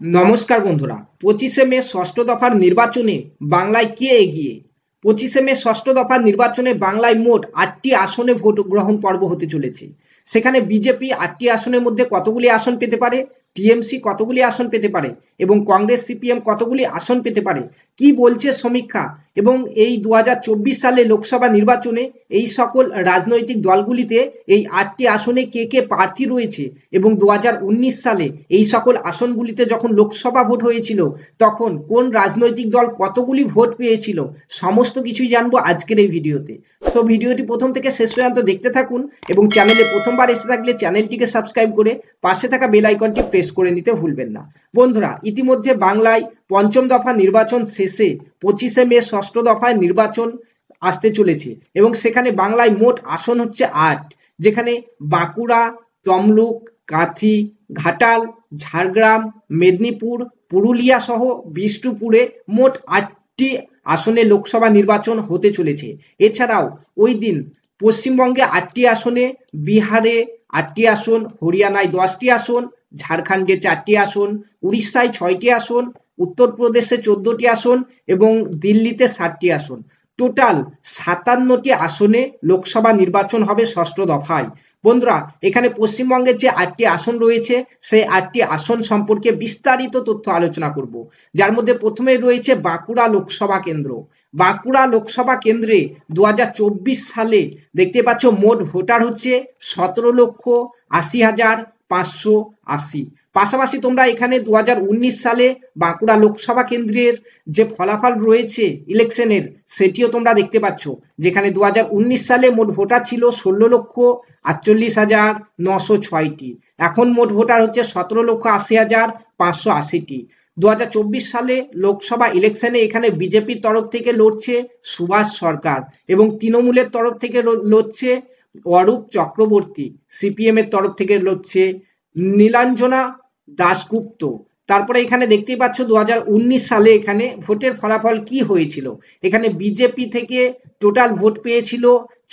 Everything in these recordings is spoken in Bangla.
নমস্কার বন্ধুরা, 25শে মে ষষ্ঠ দফার নির্বাচনে বাংলায় কে এগিয়ে? 25শে মে ষষ্ঠ দফার নির্বাচনে বাংলায় মোট 8টি আসনে ভোট গ্রহণ পর্ব হতে চলেছে। সেখানে বিজেপি 8টি আসনের মধ্যে কতগুলি আসন পেতে পারে, টিএমসি কতগুলি আসন পেতে পারে এবং কংগ্রেস সিপিএম কতগুলি আসন পেতে পারে, কি বলছে সমীক্ষা, এবং এই 2024 সালে লোকসভা নির্বাচনে এই সকল রাজনৈতিক দলগুলিতে এই 8টি আসনে কে কে প্রার্থী রয়েছে এবং 2019 সালে এই সকল আসনগুলিতে যখন লোকসভা ভোট হয়েছিল তখন কোন রাজনৈতিক দল কতগুলি ভোট পেয়েছিল, সমস্ত কিছুই জানবো আজকের এই ভিডিওতে। তো ভিডিওটি প্রথম থেকে শেষ পর্যন্ত দেখতে থাকুন এবং চ্যানেলে প্রথমবার এসে থাকলে চ্যানেলটিকে সাবস্ক্রাইব করে পাশে থাকা বেল আইকনটি প্রেস করে নিতে ভুলবেন না। বন্ধুরা, ইতিমধ্যে বাংলায় পঞ্চম দফা নির্বাচন শেষে 25শে মে ষষ্ঠ দফায় নির্বাচন আসতে চলেছে এবং সেখানে বাংলায় মোট আসন হচ্ছে 8, যেখানে বাঁকুড়া, তমলুক, কাঁথি, ঘাটাল, ঝাড়গ্রাম, মেদিনীপুর, পুরুলিয়া সহ বিষ্ণুপুরে মোট 8টি আসনে লোকসভা নির্বাচন হতে চলেছে। এছাড়াও ওই দিন পশ্চিমবঙ্গে 8টি আসনে, বিহারে 8টি আসন, হরিয়ানায় 10টি আসন, ঝাড়খণ্ডে 4টি আসন, উড়িষ্যায় 6টি আসন, উত্তরপ্রদেশে 14টি আসন এবং দিল্লিতে 7টি আসন। টোটাল 57টি আসনে লোকসভা নির্বাচন হবে ষষ্ঠ দফায়। বন্ধুরা, এখানে পশ্চিমবঙ্গের যে 8টি আসন রয়েছে সেই 8টি আসন সম্পর্কে বিস্তারিত তথ্য আলোচনা করব, যার মধ্যে প্রথমে রয়েছে বাঁকুড়া লোকসভা কেন্দ্র। বাঁকুড়া লোকসভা কেন্দ্রে 2024 সালে দেখতে পাচ্ছ মোট ভোটার হচ্ছে 17,80,580। পাশাপাশি তোমরা এখানে 2019 সালে বাঁকুড়া লোকসভা কেন্দ্রের যে ফলাফল রয়েছে ইলেকশনের সেটিও তোমরা দেখতে পাচ্ছ, যেখানে 2019 সালে মোট ভোটার ছিল 16,48,906টি। এখন মোট ভোটার হচ্ছে 17,80,580টি। 2024 সালে লোকসভা ইলেকশনে এখানে বিজেপির তরফ থেকে লড়ছে সুভাষ সরকার এবং তৃণমূলের তরফ থেকে লড়ছে অরূপ চক্রবর্তী, সিপিএম এর তরফ থেকে লড়ছে নীলাঞ্জনা দাশগুপ্ত। তারপরে এখানে দেখতেই পাচ্ছ 2019 সালে এখানে ভোটের ফলাফল কি হয়েছিল। এখানে বিজেপি থেকে টোটাল ভোট পেয়েছিল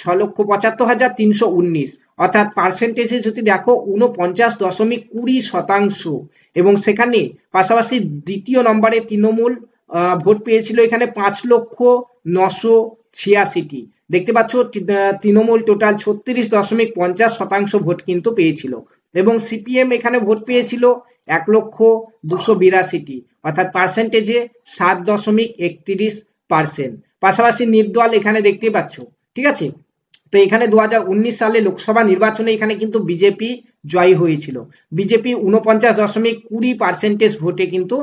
6,75,319, অর্থাৎ পার্সেন্টেজে যদি দেখো 49.20% এবং সেখানে পাশাপাশি দ্বিতীয় নম্বরে তৃণমূল ভোট পেয়েছিল এখানে 5,09,86টি। দেখতে পাচ্ছ তৃণমূল টোটাল 36.50% ভোট কিন্তু পেয়েছিল এবং সিপিএম এখানে ভোট পেয়েছিল 1,02,82টি, অর্থাৎ পার্সেন্টেজে 7.31%। পাশাপাশি নির্দল এখানে দেখতে পাচ্ছ, ঠিক আছে। তো এখানে 2019 সালে লোকসভা নির্বাচনে এখানে কিন্তু বিজেপি জয় হয়েছিল, বিজেপি 49.20% ভোটে কিন্তু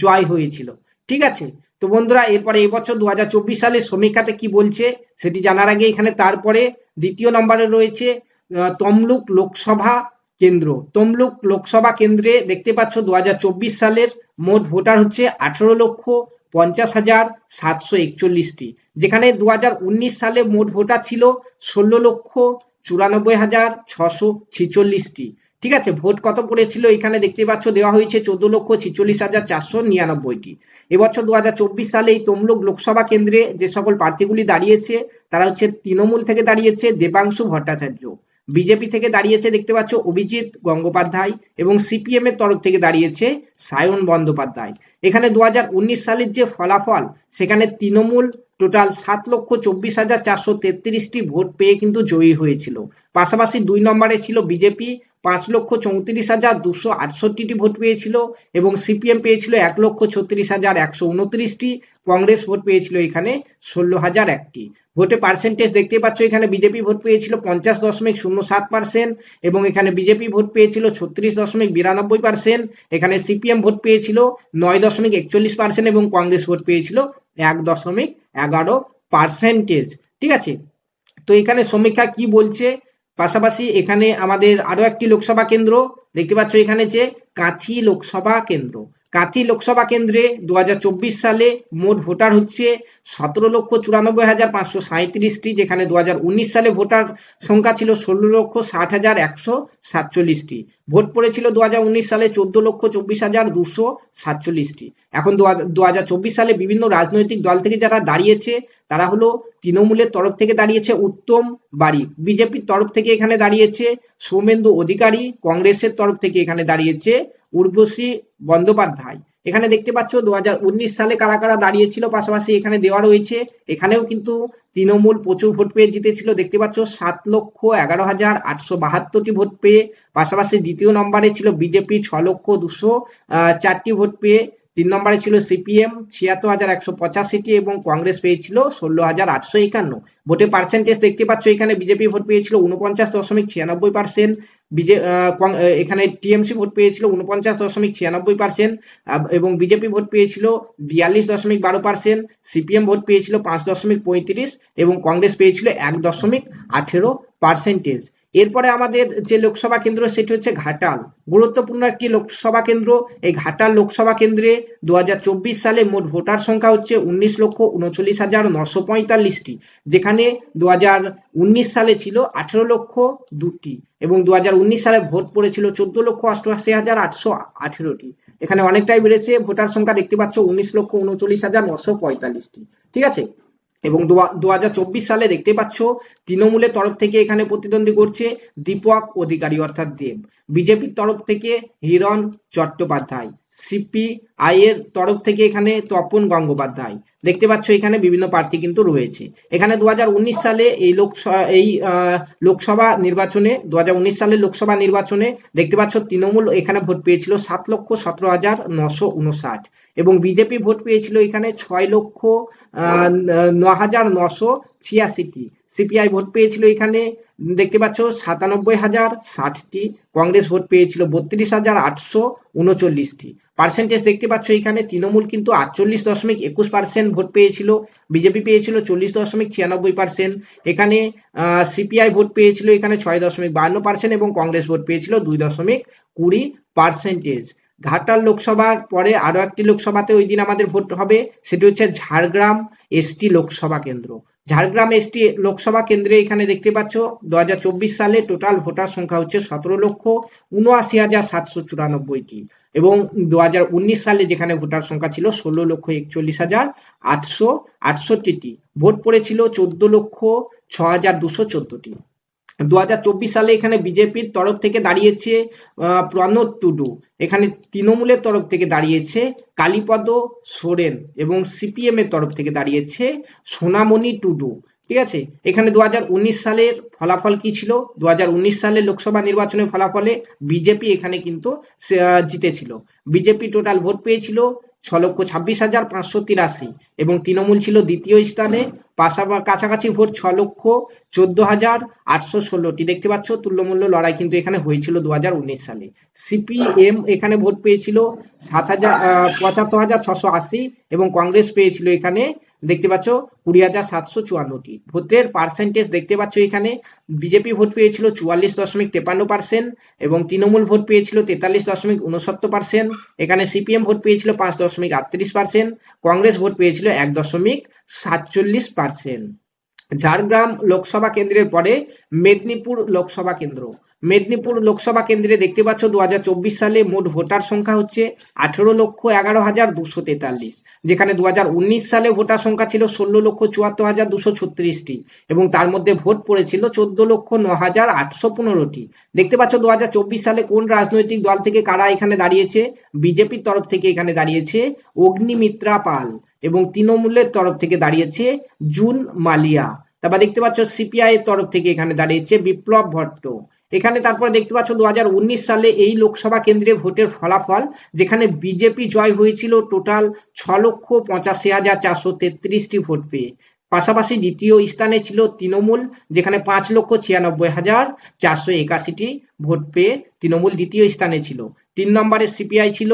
জয় হয়েছিল, ঠিক আছে। তো বন্ধুরা, এরপরে এবছর 2024 সালের সমীক্ষাতে কি বলছে সেটি জানার আগে এখানে তারপরে দ্বিতীয় নম্বরে রয়েছে তমলুক লোকসভা কেন্দ্র। তমলুক লোকসভা কেন্দ্রে দেখতে পাচ্ছ 2024 সালের মোট ভোটার হচ্ছে 18,50,741টি, যেখানে 2019 সালে মোট ভোটার ছিল 16,94,646টি, ঠিক আছে। ভোট কত পড়েছিল এখানে দেখতে পাচ্ছ দেওয়া হয়েছে 14,46,499টি। এবছর 2024 সালে এই তমলুক লোকসভা কেন্দ্রে যে সকল প্রার্থীগুলি দাঁড়িয়েছে তারা হচ্ছে তৃণমূল থেকে দাঁড়িয়েছে দেবাংশু ভট্টাচার্য, বিজেপি থেকে দাঁড়িয়েছে দেখতে পাচ্ছ অভিজিৎ গঙ্গোপাধ্যায় এবং সিপিএম এর তরফ থেকে দাঁড়িয়েছে সায়ন বন্দ্যোপাধ্যায়। এখানে 2019 সালের যে ফলাফল সেখানে তৃণমূল টোটাল 7,24,433টি ভোট পেয়ে কিন্তু জয়ী হয়েছিল। পাশাপাশি 2 নম্বরে ছিল বিজেপি, 5,34,268টি ভোট পেয়েছিল এবং সিপিএম পেয়েছিল 1,36,129টি। কংগ্রেস ভোট পেয়েছিল এখানে 16,001টি। ভোটে পার্সেন্টেজ দেখতে পাচ্ছ এখানে বিজেপি ভোট পেয়েছিল 50.07% এবং এখানে বিজেপি ভোট পেয়েছিল 36.92%। এখানে সিপিএম ভোট পেয়েছিল 9.41% এবং কংগ্রেস ভোট পেয়েছিল 1.11%, ঠিক আছে। তো এখানে সমীক্ষা কি বলছে, পাশাপাশি এখানে আমাদের আরো একটি লোকসভা কেন্দ্র দেখতে পাচ্ছ এখানে যে কাঁথি লোকসভা কেন্দ্র। কাঁথি লোকসভা কেন্দ্রে 2024 সালে মোট ভোটার হচ্ছে 17,94,537টি, যেখানে 2019 সালে ভোটার সংখ্যা ছিল 16,60,147টি। ভোট পড়েছিল 2019 সালে 14,24,247টি। এখন 2024 সালে বিভিন্ন রাজনৈতিক দল থেকে যারা দাঁড়িয়েছে তারা হলো তৃণমূলের তরফ থেকে দাঁড়িয়েছে উত্তম বারিক, বিজেপির তরফ থেকে এখানে দাঁড়িয়েছে সৌমেন্দু অধিকারী, কংগ্রেসের তরফ থেকে এখানে দাঁড়িয়েছে উর্বশী বন্দ্যোপাধ্যায়। এখানে দেখতে পাচ্ছ 2019 সালে কারা কারা দাঁড়িয়েছিল, পাশাপাশি এখানে দেওয়া রয়েছে। এখানেও কিন্তু তৃণমূল প্রচুর ভোট পেয়ে জিতেছিল, দেখতে পাচ্ছ 7,11,872টি ভোট পেয়ে। পাশাপাশি দ্বিতীয় নম্বরে ছিল বিজেপি 6,204টি ভোট পেয়ে। 3 নম্বরে ছিল সিপিএম 76,185টি এবং কংগ্রেস পেয়েছিল 16,851। ভোটের পার্সেন্টেজ দেখতে পাচ্ছ এখানে বিজেপি ভোট পেয়েছিল 49.96%, এখানে টিএমসি ভোট পেয়েছিল 49.96% এবং বিজেপি ভোট পেয়েছিল 42.12%, সিপিএম ভোট পেয়েছিল 5.35% এবং কংগ্রেস পেয়েছিল 1.18%। এরপরে আমাদের যে লোকসভা কেন্দ্র সেটি হচ্ছে ঘাটাল, গুরুত্বপূর্ণ একটি লোকসভা কেন্দ্র। এই ঘাটাল লোকসভা কেন্দ্রে 2024 সালে মোট ভোটার সংখ্যা হচ্ছে 19,39,945টি, যেখানে 2019 সালে ছিল 18,02টি এবং 2019 সালে ভোট পড়েছিল 14,88,818টি। এখানে অনেকটাই বেড়েছে ভোটার সংখ্যা, দেখতে পাচ্ছ 19,39,945টি। ঠিক আছে, এবং 2024 সালে দেখতে পাচ্ছ তৃণমূলের তরফ থেকে এখানে প্রতিদ্বন্দ্বী করছে দীপক অধিকারী অর্থাৎ দেব, বিজেপির তরফ থেকে হিরণ চট্টোপাধ্যায়, সিপিআই এর তরফ থেকে এখানে তপন গঙ্গোপাধ্যায়। দেখতে পাচ্ছ এখানে বিভিন্ন প্রার্থী কিন্তু রয়েছে। এখানে 2019 সালে এই লোকসভা নির্বাচনে 2019 সালের লোকসভা নির্বাচনে দেখতে পাচ্ছ তৃণমূল এখানে ভোট পেয়েছিল 7,17,959 এবং বিজেপি ভোট পেয়েছিল এখানে 6,09,986টি। সিপিআই ভোট পেয়েছিল এখানে দেখতে পাচ্ছ 97,060টি, কংগ্রেস ভোট পেয়েছিল 32,839টি। পার্সেন্টেজ দেখতে পাচ্ছ এখানে তৃণমূল কিন্তু 48.21% ভোট পেয়েছিল, বিজেপি পেয়েছিল 40.96%, এখানে সিপিআই ভোট পেয়েছিল এখানে 6.52% এবং কংগ্রেস ভোট পেয়েছিল 2.20%। ঘাটাল লোকসভার পরে আরো একটি লোকসভাতে ওই দিন আমাদের ভোট হবে, সেটি হচ্ছে ঝাড়গ্রাম এসটি লোকসভা কেন্দ্র। ঝাড়গ্রাম এসটি লোকসভা কেন্দ্রে এখানে দেখতে পাচ্ছ 2024 সালে টোটাল ভোটার সংখ্যা হচ্ছে 17,79,794টি এবং 2019 সালে যেখানে ভোটার সংখ্যা ছিল 16,41,868টি। ভোট পড়েছিল 14,06,214টি। 2024 সালে এখানে বিজেপির তরফ থেকে দাঁড়িয়েছে প্রণব টুডু, এখানে তৃণমূলের তরফ থেকে দাঁড়িয়েছে কালীপদ সোরেন এবং সিপিএম এর তরফ থেকে দাঁড়িয়েছে সোনামণি টুডু। ঠিক আছে, এখানে 2019 সালের ফলাফল কি ছিল? 2019 সালের লোকসভা নির্বাচনের ফলাফলে বিজেপি এখানে কিন্তু জিতেছিল। বিজেপি টোটাল ভোট পেয়েছিল 6,26,583 এবং তৃণমূল ছিল দ্বিতীয় স্থানে, কাছাকাছি ভোট 6,14,816টি। দেখতে পাচ্ছ তুল্যমূল্য লড়াই কিন্তু এখানে হয়েছিল 2019 সালে। সিপিএম এখানে ভোট পেয়েছিল 75,680 এবং কংগ্রেস পেয়েছিল এখানে দেখতে পাচ্ছ 20,754টি। ভোটের পার্সেন্টেজ দেখতে পাচ্ছ এখানে বিজেপি ভোট পেয়েছিল 44.53% এবং তৃণমূল ভোট পেয়েছিল 43.69%, এখানে সিপিএম ভোট পেয়েছিল 5.38%, কংগ্রেস ভোট পেয়েছিল 1.47%। ঝাড়গ্রাম লোকসভা কেন্দ্রের পরে মেদিনীপুর লোকসভা কেন্দ্র। মেদিনীপুর লোকসভা কেন্দ্রে দেখতে পাচ্ছ 2024 সালে মোট ভোটার সংখ্যা হচ্ছে 18,11,243, যেখানে 2019 সালে ভোটার সংখ্যা ছিল 16,74,236টি এবং তার মধ্যে ভোট পড়েছিল 14,09,815টি। দেখতে পাচ্ছ 2024 সালে কোন রাজনৈতিক দল থেকে কারা এখানে দাঁড়িয়েছে। বিজেপির তরফ থেকে এখানে দাঁড়িয়েছে অগ্নিমিত্রা পাল এবং তৃণমূলের তরফ থেকে দাঁড়িয়েছে জুন মালিয়া। তারপর দেখতে পাচ্ছ সিপিআই এর তরফ থেকে এখানে দাঁড়িয়েছে বিপ্লব ভট্ট। এখানে তারপর দেখতে পাচ্ছ 2019 সালে এই লোকসভা কেন্দ্রে ভোটের ফলাফল, যেখানে বিজেপি জয় হয়েছিল টোটাল 6,85,433টি ভোট পেয়ে। পাশাপাশি দ্বিতীয় স্থানে ছিল তৃণমূল, যেখানে 5,96,481টি ভোট পেয়ে তৃণমূল দ্বিতীয় স্থানে ছিল। 3 নম্বরে সিপিআই ছিল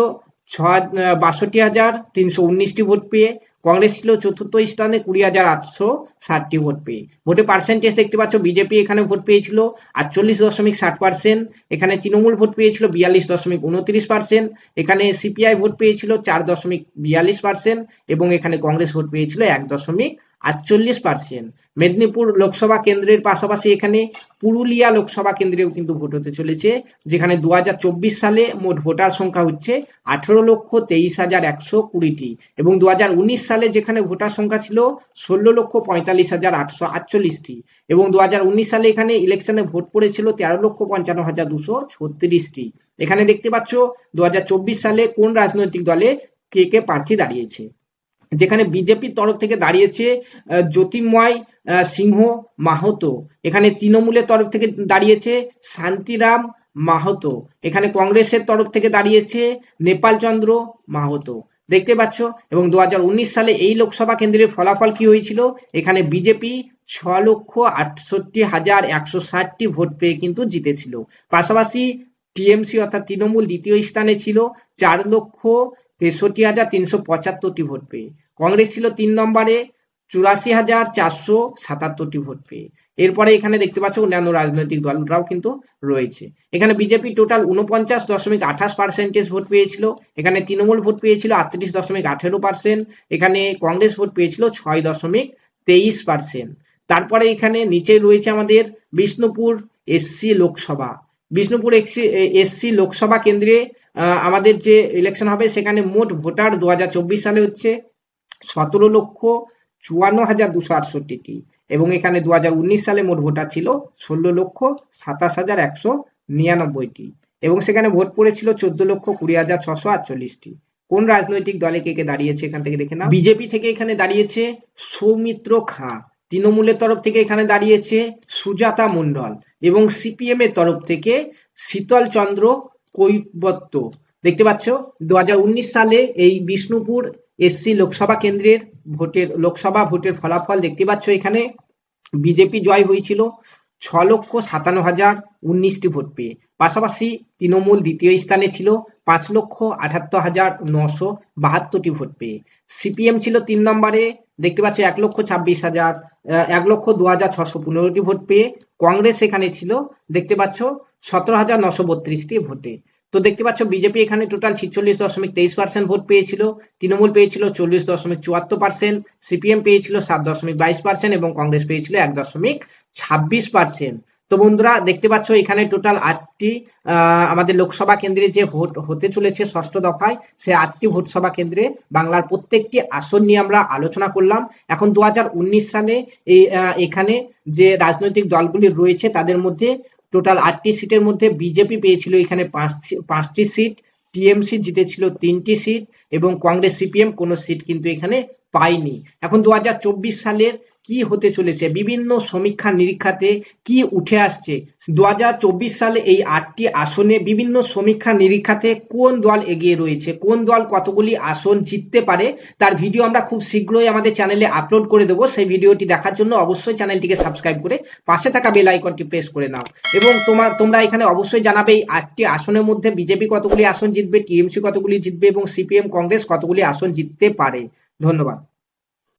62,319টি ভোট পেয়ে, কংগ্রেস ছিল চতুর্থ স্থানে 20,860টি ভোট পেয়ে। ভোটের পার্সেন্টেজ দেখতে পাচ্ছ বিজেপি এখানে ভোট পেয়েছিল 48.60%, এখানে তৃণমূল ভোট পেয়েছিল 42.29%, এখানে সিপিআই ভোট পেয়েছিল 4.42% এবং এখানে কংগ্রেস ভোট পেয়েছিল 48%। মেদিনীপুর লোকসভা কেন্দ্রের পাশাপাশি এখানে পুরুলিয়া লোকসভা কেন্দ্রেও কিন্তু ভোট হতে চলেছে, যেখানে 2024 সালে মোট ভোটার সংখ্যা হচ্ছে 18,23,120টি এবং 2019 সালে যেখানে ভোটার সংখ্যা ছিল 16,45,848টি এবং 2019 সালে এখানে ইলেকশনে ভোট পড়েছিল 13,55,236টি। এখানে দেখতে পাচ্ছ 2024 সালে কোন রাজনৈতিক দলে কে কে প্রার্থী দাঁড়িয়েছে। যেখানে বিজেপির তরফ থেকে দাঁড়িয়েছে জ্যোতির্ময় সিংহ মাহাতো, এখানে তৃণমূলের তরফ থেকে দাঁড়িয়েছে শান্তিরাম মাহাতো, এখানে কংগ্রেসের তরফ থেকে দাঁড়িয়েছে নেপাল চন্দ্র মাহাতো, দেখতে পাচ্ছ। এবং 2019 সালে এই লোকসভা কেন্দ্রের ফলাফল কি হয়েছিল, এখানে বিজেপি 6,68,160টি ভোট পেয়ে কিন্তু জিতেছিল। পাশাপাশি টিএমসি অর্থাৎ তৃণমূল দ্বিতীয় স্থানে ছিল 4,63,375টি ভোট পেয়ে। কংগ্রেস ছিল 3 নম্বরে 84,477টি ভোট পেয়ে। এরপরে এখানে দেখতে পাচ্ছ অন্যান্য রাজনৈতিক দলরাও কিন্তু রয়েছে। এখানে বিজেপি টোটাল 49.28% ভোট পেয়েছিল, এখানে তৃণমূল ভোট পেয়েছিল 38.18%, এখানে কংগ্রেস ভোট পেয়েছিল 6.23%। তারপরে এখানে নিচে রয়েছে আমাদের বিষ্ণুপুর এসসি লোকসভা। বিষ্ণুপুর এসসি লোকসভা কেন্দ্রে আমাদের যে ইলেকশন হবে সেখানে মোট ভোটার 2024 সালে হচ্ছে 17,54,268টি এবং এখানে 2019 সালে মোট ভোটার ছিল 16,27,199টি এবং সেখানে ভোট পড়েছিল 14,20,648টি। কোন রাজনৈতিক দলে কে কে দাঁড়িয়েছে এখান থেকে দেখে নাও। বিজেপি থেকে এখানে দাঁড়িয়েছে সৌমিত্র খাঁ, তৃণমূলের তরফ থেকে এখানে দাঁড়িয়েছে সুজাতা মণ্ডল এবং সিপিএম এর তরফ থেকে শীতল চন্দ্র কৈবত্য। দেখতে পাচ্ছ 2019 সালে এই বিষ্ণুপুর এসসি লোকসভা কেন্দ্রের লোকসভা ভোটের ফলাফল দেখতে পাচ্ছ। এখানে বিজেপি জয় হয়েছিল 6,57,019টি ভোট পেয়ে। পাশাপাশি তৃণমূল দ্বিতীয় স্থানে ছিল 5,78,972টি ভোট পেয়ে। সিপিএম ছিল 3 নম্বরে, দেখতে পাচ্ছ 1,02,615টি ভোট পেয়ে। কংগ্রেস এখানে ছিল, দেখতে পাচ্ছ 17,932টি ভোটে। তো দেখতে পাচ্ছ বিজেপি এখানে টোটাল 46.23% ভোট পেয়েছিল, তৃণমূল পেয়েছিল 40.74%, সিপিএম পেয়েছিল 7.22% এবং কংগ্রেস পেয়েছিল 1.26%। তো বন্ধুরা দেখতে পাচ্ছ এখানে টোটাল 8টি আমাদের লোকসভা কেন্দ্রে যে ভোট হতে চলেছে ষষ্ঠ দফায়, সে 8টি ভোটসভা কেন্দ্রে বাংলার প্রত্যেকটি আসন নিয়ে আমরা আলোচনা করলাম। এখন 2019 সালে এখানে যে রাজনৈতিক দলগুলি রয়েছে তাদের মধ্যে টোটাল 8টি সিটের মধ্যে বিজেপি পেয়েছিল এখানে 5টি সিট, টিএমসি জিতেছিল 3টি সিট এবং কংগ্রেস সিপিএম কোনো সিট কিন্তু এখানে পায়নি। এখন 2024 সালের কি হতে চলেছে, বিভিন্ন সমীক্ষা নিরীক্ষাতে কি উঠে আসছে, 2024 সালে এই 8টি আসনে বিভিন্ন সমীক্ষা নিরীক্ষাতে কোন দল এগিয়ে রয়েছে, কোন দল কতগুলি আসন জিততে পারে, তার ভিডিও আমরা খুব শীঘ্রই আমাদের চ্যানেলে আপলোড করে দেবো। সেই ভিডিওটি দেখার জন্য অবশ্যই চ্যানেলটিকে সাবস্ক্রাইব করে পাশে থাকা বেল আইকনটি প্রেস করে নাও এবং তোমরা এখানে অবশ্যই জানাবে এই 8টি আসনের মধ্যে বিজেপি কতগুলি আসন জিতবে, টিএমসি কতগুলি জিতবে এবং সিপিএম কংগ্রেস কতগুলি আসন জিততে পারে। ধন্যবাদ।